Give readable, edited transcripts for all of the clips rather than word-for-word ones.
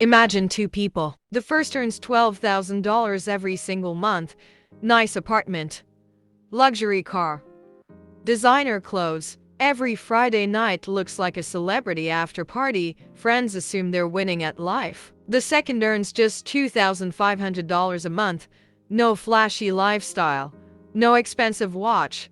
Imagine two people. The first earns $12,000 every single month. Nice apartment, luxury car, designer clothes. Every Friday night looks like a celebrity after party. Friends assume they're winning at life. The second earns just $2,500 a month. No flashy lifestyle, no expensive watch,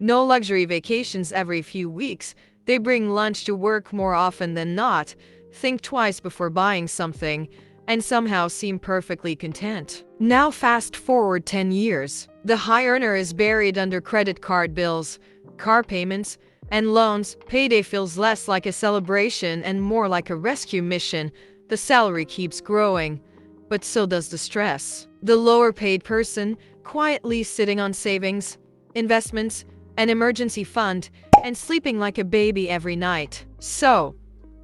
no luxury vacations every few weeks. They bring lunch to work more often than not, think twice before buying something, and somehow seem perfectly content. Now fast forward 10 years. The high earner is buried under credit card bills, car payments, and loans. Payday feels less like a celebration and more like a rescue mission. The salary keeps growing, but so does the stress. The lower paid person, quietly sitting on savings, investments, an emergency fund, and sleeping like a baby every night. So,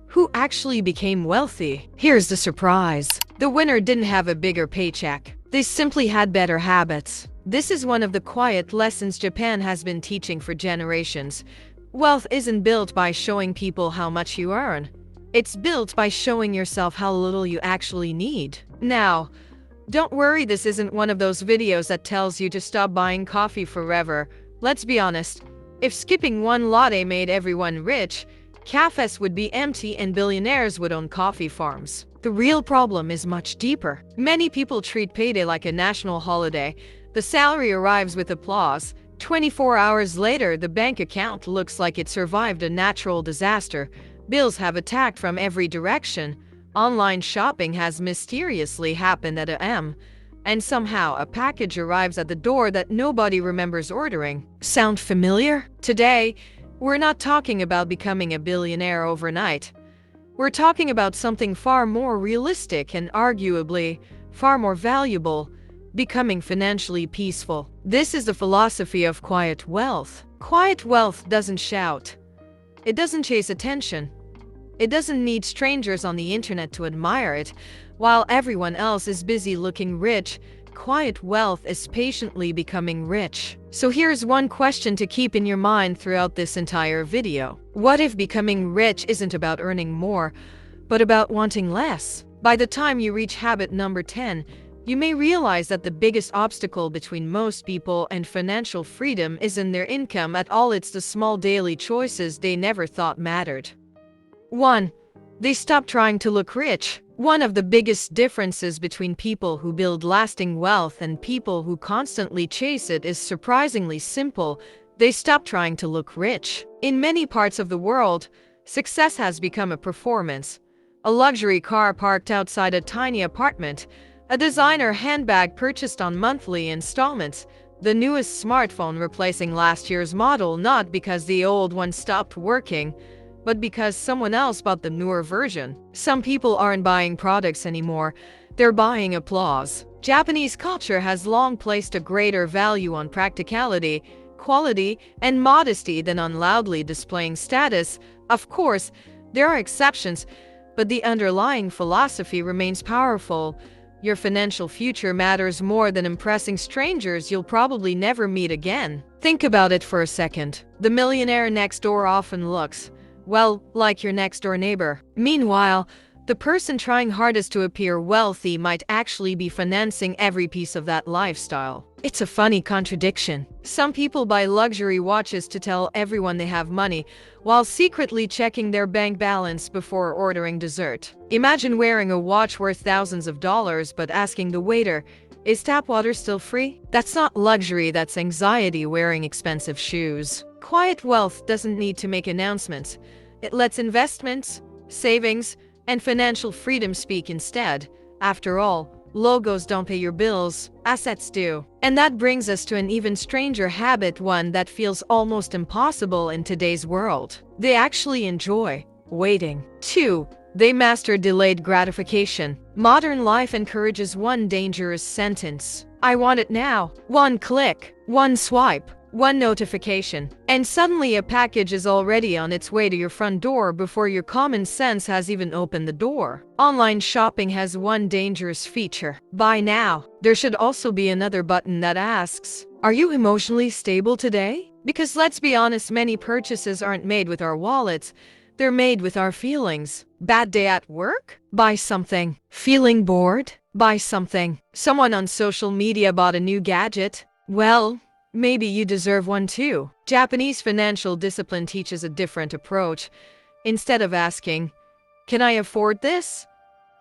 who actually became wealthy? Here's the surprise. The winner didn't have a bigger paycheck. They simply had better habits. This is one of the quiet lessons Japan has been teaching for generations. Wealth isn't built by showing people how much you earn. It's built by showing yourself how little you actually need. Now, don't worry, this isn't one of those videos that tells you to stop buying coffee forever. Let's be honest, if skipping one latte made everyone rich, cafes would be empty and billionaires would own coffee farms. The real problem is much deeper. Many people treat payday like a national holiday. The salary arrives with applause. 24 hours later, the bank account looks like it survived a natural disaster. Bills have attacked from every direction. Online shopping has mysteriously happened at a.m. And somehow a package arrives at the door that nobody remembers ordering. Sound familiar? Today, we're not talking about becoming a billionaire overnight. We're talking about something far more realistic and arguably far more valuable: becoming financially peaceful. This is the philosophy of quiet wealth. Quiet wealth doesn't shout. It doesn't chase attention. It doesn't need strangers on the internet to admire it. While everyone else is busy looking rich, quiet wealth is patiently becoming rich. So here's one question to keep in your mind throughout this entire video. What if becoming rich isn't about earning more, but about wanting less? By the time you reach habit number 10, you may realize that the biggest obstacle between most people and financial freedom isn't their income at all. It's the small daily choices they never thought mattered. 1. They stop trying to look rich. One of the biggest differences between people who build lasting wealth and people who constantly chase it is surprisingly simple. They stop trying to look rich. In many parts of the world, success has become a performance. A luxury car parked outside a tiny apartment, a designer handbag purchased on monthly installments, the newest smartphone replacing last year's model, not because the old one stopped working, but because someone else bought the newer version. Some people aren't buying products anymore, they're buying applause. Japanese culture has long placed a greater value on practicality, quality, and modesty than on loudly displaying status. Of course, there are exceptions, but the underlying philosophy remains powerful. Your financial future matters more than impressing strangers you'll probably never meet again. Think about it for a second. The millionaire next door often looks, well, like your next-door neighbor. Meanwhile, the person trying hardest to appear wealthy might actually be financing every piece of that lifestyle. It's a funny contradiction. Some people buy luxury watches to tell everyone they have money, while secretly checking their bank balance before ordering dessert. Imagine wearing a watch worth thousands of dollars but asking the waiter, "Is tap water still free?" That's not luxury, that's anxiety wearing expensive shoes. Quiet wealth doesn't need to make announcements. It lets investments, savings, and financial freedom speak instead. After all, logos don't pay your bills, assets do. And that brings us to an even stranger habit, one that feels almost impossible in today's world. They actually enjoy waiting. 2. They master delayed gratification. Modern life encourages one dangerous sentence: I want it now. One click, one swipe, one notification, and suddenly a package is already on its way to your front door before your common sense has even opened the door. Online shopping has one dangerous feature: buy now. There should also be another button that asks, are you emotionally stable today? Because let's be honest, many purchases aren't made with our wallets. They're made with our feelings. Bad day at work? Buy something. Feeling bored? Buy something. Someone on social media bought a new gadget? Well, maybe you deserve one too. Japanese financial discipline teaches a different approach. Instead of asking, "Can I afford this?"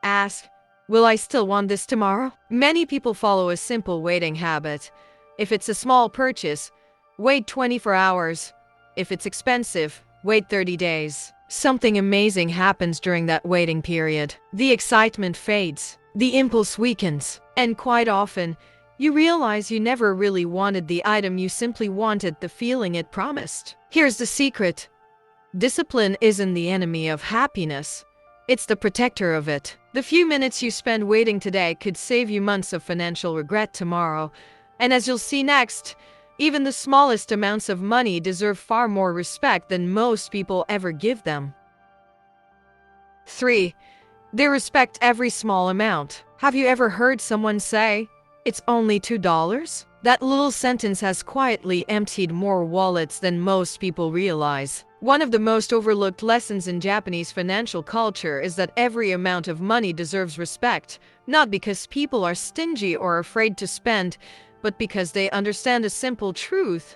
ask, "Will I still want this tomorrow?" Many people follow a simple waiting habit. If it's a small purchase, wait 24 hours. If it's expensive, wait 30 days. Something amazing happens during that waiting period. The excitement fades, the impulse weakens, and quite often, you realize you never really wanted the item, you simply wanted the feeling it promised. Here's the secret. Discipline isn't the enemy of happiness. It's the protector of it. The few minutes you spend waiting today could save you months of financial regret tomorrow. And as you'll see next, even the smallest amounts of money deserve far more respect than most people ever give them. 3. They respect every small amount. Have you ever heard someone say, "It's only $2? That little sentence has quietly emptied more wallets than most people realize. One of the most overlooked lessons in Japanese financial culture is that every amount of money deserves respect, not because people are stingy or afraid to spend, but because they understand a simple truth.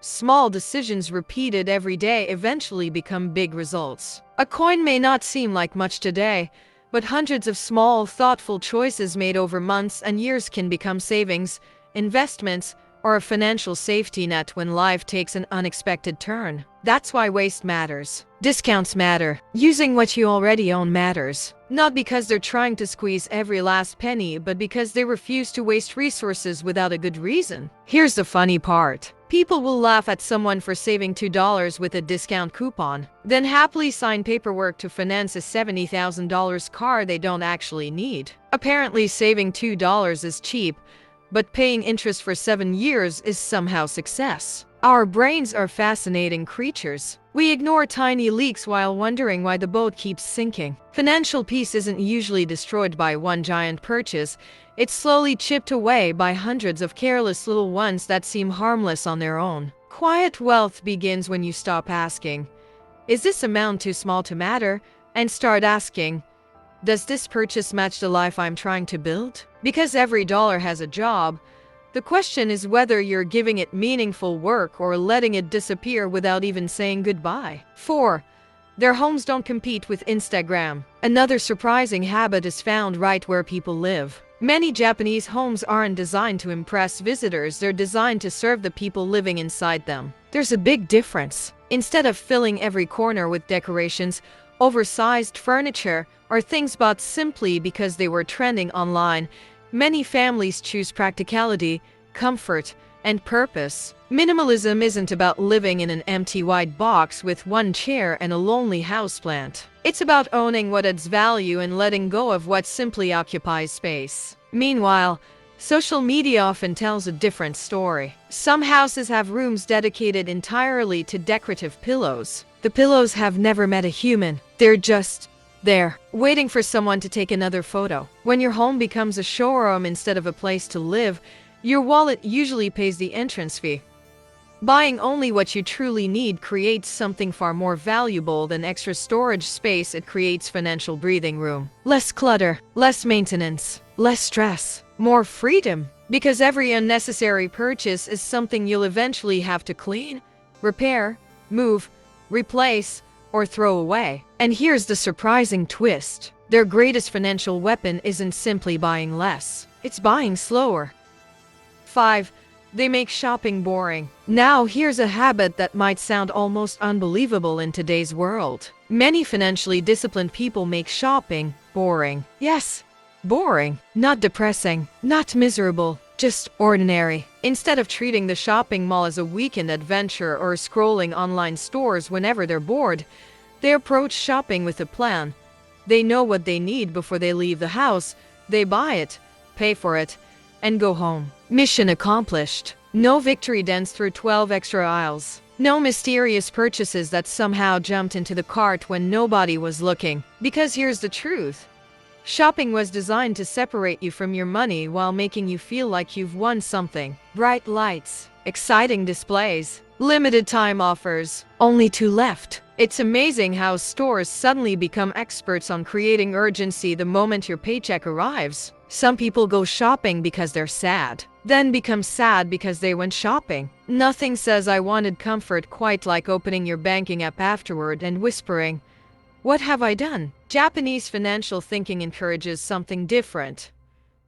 Small decisions repeated every day eventually become big results. A coin may not seem like much today, but hundreds of small, thoughtful choices made over months and years can become savings, investments, or a financial safety net when life takes an unexpected turn. That's why waste matters. Discounts matter. Using what you already own matters. Not because they're trying to squeeze every last penny, but because they refuse to waste resources without a good reason. Here's the funny part. People will laugh at someone for saving $2 with a discount coupon, then happily sign paperwork to finance a $70,000 car they don't actually need. Apparently, saving $2 is cheap, but paying interest for 7 years is somehow success. Our brains are fascinating creatures. We ignore tiny leaks while wondering why the boat keeps sinking. Financial peace isn't usually destroyed by one giant purchase. It's slowly chipped away by hundreds of careless little ones that seem harmless on their own. Quiet wealth begins when you stop asking, "Is this amount too small to matter?" and start asking, "Does this purchase match the life I'm trying to build?" Because every dollar has a job, the question is whether you're giving it meaningful work or letting it disappear without even saying goodbye. 4. Their homes don't compete with Instagram. Another surprising habit is found right where people live. Many Japanese homes aren't designed to impress visitors, they're designed to serve the people living inside them. There's a big difference. Instead of filling every corner with decorations, oversized furniture, or things bought simply because they were trending online, many families choose practicality, comfort, and purpose. Minimalism isn't about living in an empty white box with one chair and a lonely houseplant. It's about owning what adds value and letting go of what simply occupies space. Meanwhile, social media often tells a different story. Some houses have rooms dedicated entirely to decorative pillows. The pillows have never met a human. They're just there, waiting for someone to take another photo. When your home becomes a showroom instead of a place to live, your wallet usually pays the entrance fee. Buying only what you truly need creates something far more valuable than extra storage space. It creates financial breathing room. Less clutter, less maintenance, less stress, more freedom. Because every unnecessary purchase is something you'll eventually have to clean, repair, move, replace, or throw away. And here's the surprising twist. Their greatest financial weapon isn't simply buying less. It's buying slower. 5. They make shopping boring. Now here's a habit that might sound almost unbelievable in today's world. Many financially disciplined people make shopping boring. Yes, boring. Not depressing, not miserable, just ordinary. Instead of treating the shopping mall as a weekend adventure or scrolling online stores whenever they're bored, they approach shopping with a plan. They know what they need before they leave the house. They buy it, pay for it, and go home. Mission accomplished. No victory dance through 12 extra aisles. No mysterious purchases that somehow jumped into the cart when nobody was looking. Because here's the truth. Shopping was designed to separate you from your money while making you feel like you've won something. Bright lights, exciting displays, limited time offers. Only 2 left. It's amazing how stores suddenly become experts on creating urgency the moment your paycheck arrives. Some people go shopping because they're sad, then become sad because they went shopping. Nothing says I wanted comfort quite like opening your banking app afterward and whispering, "What have I done?" Japanese financial thinking encourages something different.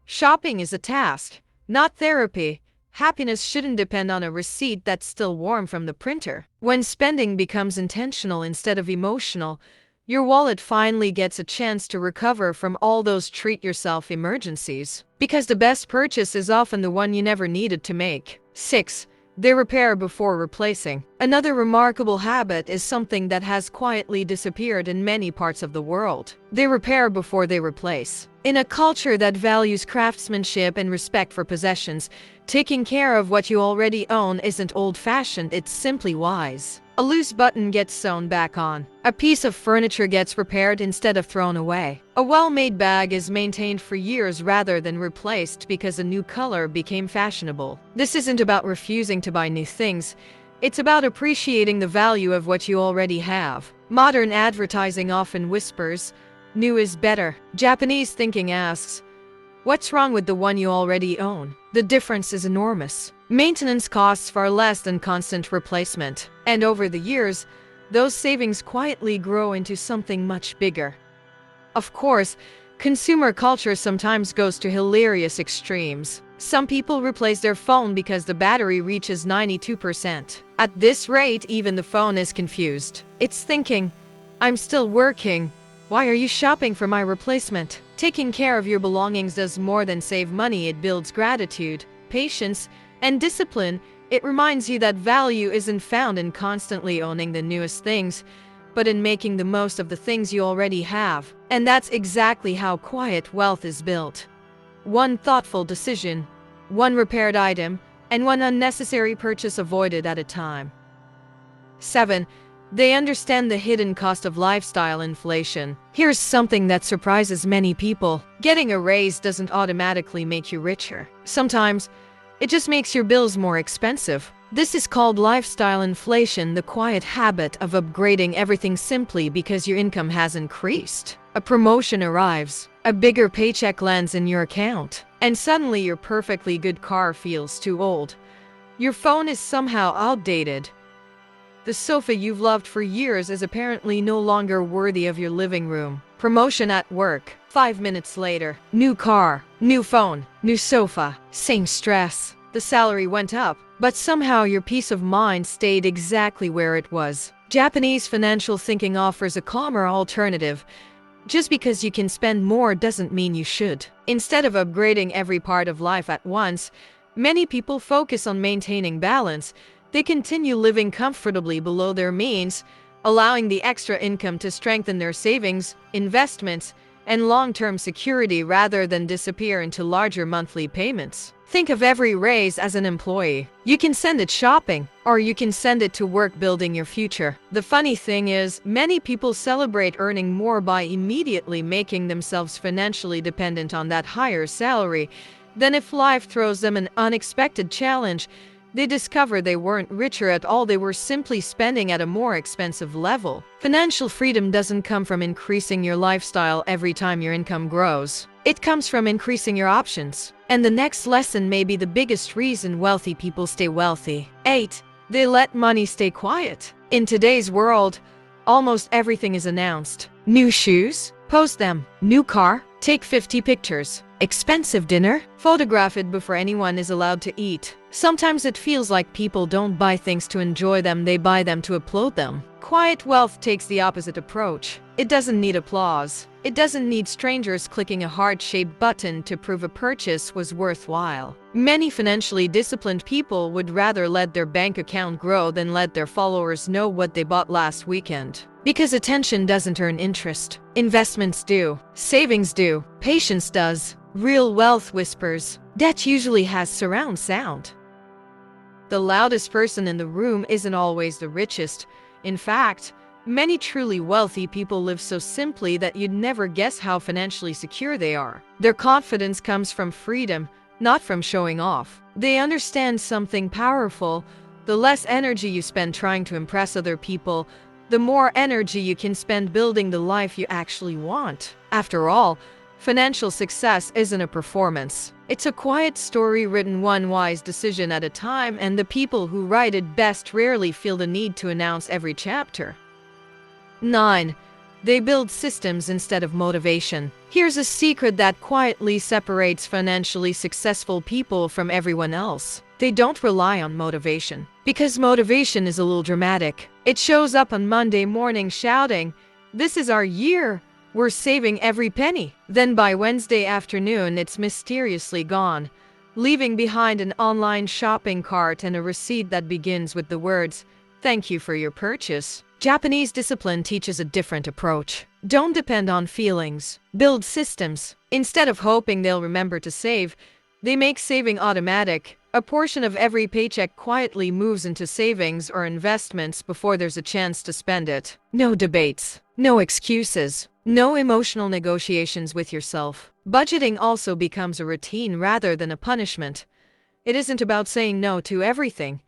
Shopping is a task, not therapy. Happiness shouldn't depend on a receipt that's still warm from the printer. When spending becomes intentional instead of emotional, your wallet finally gets a chance to recover from all those treat-yourself emergencies. Because the best purchase is often the one you never needed to make. 6. They repair before replacing. Another remarkable habit is something that has quietly disappeared in many parts of the world. They repair before they replace. In a culture that values craftsmanship and respect for possessions, taking care of what you already own isn't old-fashioned, it's simply wise. A loose button gets sewn back on. A piece of furniture gets repaired instead of thrown away. A well-made bag is maintained for years rather than replaced because a new color became fashionable. This isn't about refusing to buy new things. It's about appreciating the value of what you already have. Modern advertising often whispers, "New is better." Japanese thinking asks, "What's wrong with the one you already own?" The difference is enormous. Maintenance costs far less than constant replacement. And over the years, those savings quietly grow into something much bigger. Of course, consumer culture sometimes goes to hilarious extremes. Some people replace their phone because the battery reaches 92%. At this rate, even the phone is confused. It's thinking, "I'm still working. Why are you shopping for my replacement?" Taking care of your belongings does more than save money. It builds gratitude, patience, and discipline. It reminds you that value isn't found in constantly owning the newest things, but in making the most of the things you already have. And that's exactly how quiet wealth is built. One thoughtful decision, one repaired item, and one unnecessary purchase avoided at a time. 7. They understand the hidden cost of lifestyle inflation. Here's something that surprises many people. Getting a raise doesn't automatically make you richer. Sometimes, it just makes your bills more expensive. This is called lifestyle inflation, the quiet habit of upgrading everything simply because your income has increased. A promotion arrives, a bigger paycheck lands in your account, and suddenly your perfectly good car feels too old. Your phone is somehow outdated. The sofa you've loved for years is apparently no longer worthy of your living room. Promotion at work. 5 minutes later, new car, new phone, new sofa, same stress. The salary went up, but somehow your peace of mind stayed exactly where it was. Japanese financial thinking offers a calmer alternative. Just because you can spend more doesn't mean you should. Instead of upgrading every part of life at once, many people focus on maintaining balance. They continue living comfortably below their means, allowing the extra income to strengthen their savings, investments, and long-term security rather than disappear into larger monthly payments. Think of every raise as an employee. You can send it shopping, or you can send it to work building your future. The funny thing is, many people celebrate earning more by immediately making themselves financially dependent on that higher salary. Then if life throws them an unexpected challenge, they discover they weren't richer at all, they were simply spending at a more expensive level. Financial freedom doesn't come from increasing your lifestyle every time your income grows. It comes from increasing your options. And the next lesson may be the biggest reason wealthy people stay wealthy. 8. They let money stay quiet. In today's world, almost everything is announced. New shoes? Post them. New car? Take 50 pictures. Expensive dinner? Photograph it before anyone is allowed to eat. Sometimes it feels like people don't buy things to enjoy them, they buy them to upload them. Quiet wealth takes the opposite approach. It doesn't need applause. It doesn't need strangers clicking a heart-shaped button to prove a purchase was worthwhile. Many financially disciplined people would rather let their bank account grow than let their followers know what they bought last weekend. Because attention doesn't earn interest. Investments do. Savings do. Patience does. Real wealth whispers. Debt usually has surround sound. The loudest person in the room isn't always the richest. In fact, many truly wealthy people live so simply that you'd never guess how financially secure they are. Their confidence comes from freedom, not from showing off. They understand something powerful. The less energy you spend trying to impress other people, the more energy you can spend building the life you actually want. After all, financial success isn't a performance. It's a quiet story written one wise decision at a time, and the people who write it best rarely feel the need to announce every chapter. 9. They build systems instead of motivation. Here's a secret that quietly separates financially successful people from everyone else. They don't rely on motivation. Because motivation is a little dramatic. It shows up on Monday morning shouting, "This is our year! We're saving every penny." Then by Wednesday afternoon, it's mysteriously gone, leaving behind an online shopping cart and a receipt that begins with the words, "Thank you for your purchase." Japanese discipline teaches a different approach. Don't depend on feelings. Build systems. Instead of hoping they'll remember to save, they make saving automatic. A portion of every paycheck quietly moves into savings or investments before there's a chance to spend it. No debates. No excuses. No emotional negotiations with yourself. Budgeting also becomes a routine rather than a punishment. It isn't about saying no to everything.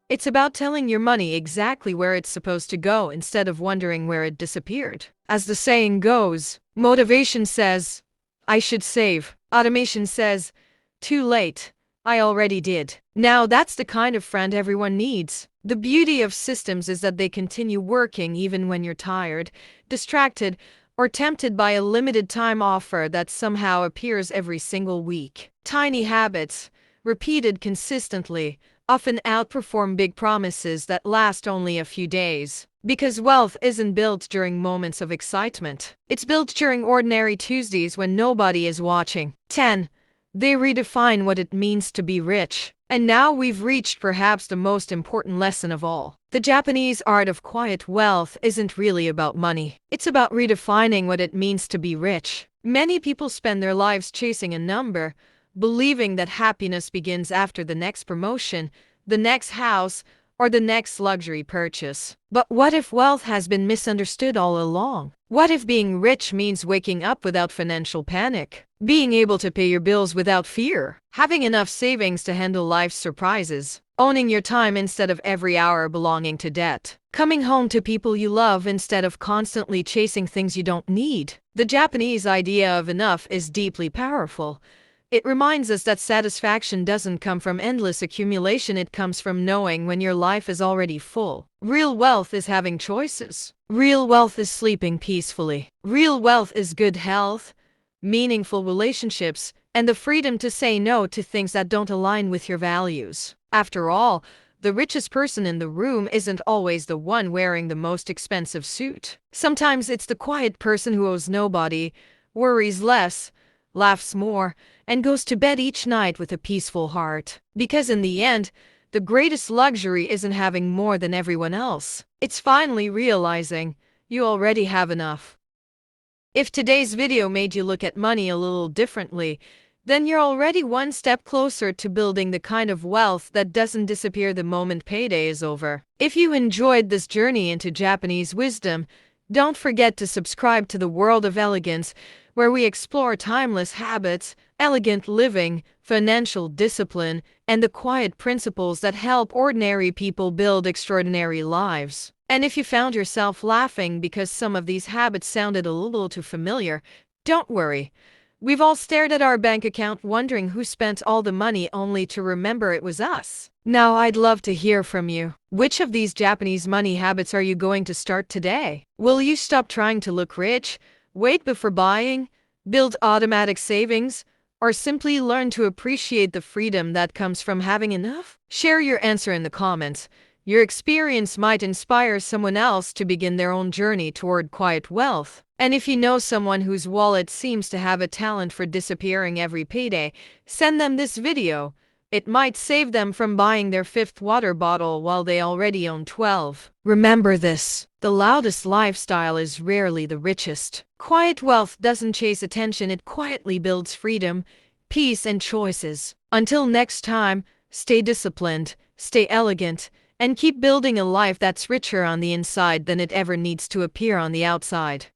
It's about telling your money exactly where it's supposed to go instead of wondering where it disappeared. As the saying goes, motivation says, "I should save." Automation says, "Too late. I already did." Now that's the kind of friend everyone needs. The beauty of systems is that they continue working even when you're tired, distracted, or tempted by a limited time offer that somehow appears every single week. Tiny habits, repeated consistently, often outperform big promises that last only a few days. Because wealth isn't built during moments of excitement. It's built during ordinary Tuesdays when nobody is watching. 10. They redefine what it means to be rich. And now we've reached perhaps the most important lesson of all. The Japanese art of quiet wealth isn't really about money. It's about redefining what it means to be rich. Many people spend their lives chasing a number, believing that happiness begins after the next promotion, the next house, or the next luxury purchase. But what if wealth has been misunderstood all along? What if being rich means waking up without financial panic? Being able to pay your bills without fear? Having enough savings to handle life's surprises? Owning your time instead of every hour belonging to debt? Coming home to people you love instead of constantly chasing things you don't need? The Japanese idea of enough is deeply powerful. It reminds us that satisfaction doesn't come from endless accumulation, it comes from knowing when your life is already full. Real wealth is having choices. Real wealth is sleeping peacefully. Real wealth is good health, meaningful relationships, and the freedom to say no to things that don't align with your values. After all, the richest person in the room isn't always the one wearing the most expensive suit. Sometimes it's the quiet person who owes nobody, worries less, laughs more, and goes to bed each night with a peaceful heart. Because in the end, the greatest luxury isn't having more than everyone else. It's finally realizing you already have enough. If today's video made you look at money a little differently, then you're already one step closer to building the kind of wealth that doesn't disappear the moment payday is over. If you enjoyed this journey into Japanese wisdom, don't forget to subscribe to the World of Elegance, where we explore timeless habits, elegant living, financial discipline, and the quiet principles that help ordinary people build extraordinary lives. And if you found yourself laughing because some of these habits sounded a little too familiar, don't worry. We've all stared at our bank account wondering who spent all the money only to remember it was us. Now I'd love to hear from you. Which of these Japanese money habits are you going to start today? Will you stop trying to look rich, wait before buying, build automatic savings, or simply learn to appreciate the freedom that comes from having enough? Share your answer in the comments. Your experience might inspire someone else to begin their own journey toward quiet wealth. And if you know someone whose wallet seems to have a talent for disappearing every payday, send them this video. It might save them from buying their 5th water bottle while they already own 12. Remember this: the loudest lifestyle is rarely the richest. Quiet wealth doesn't chase attention, it quietly builds freedom, peace, and choices. Until next time, stay disciplined, stay elegant, and keep building a life that's richer on the inside than it ever needs to appear on the outside.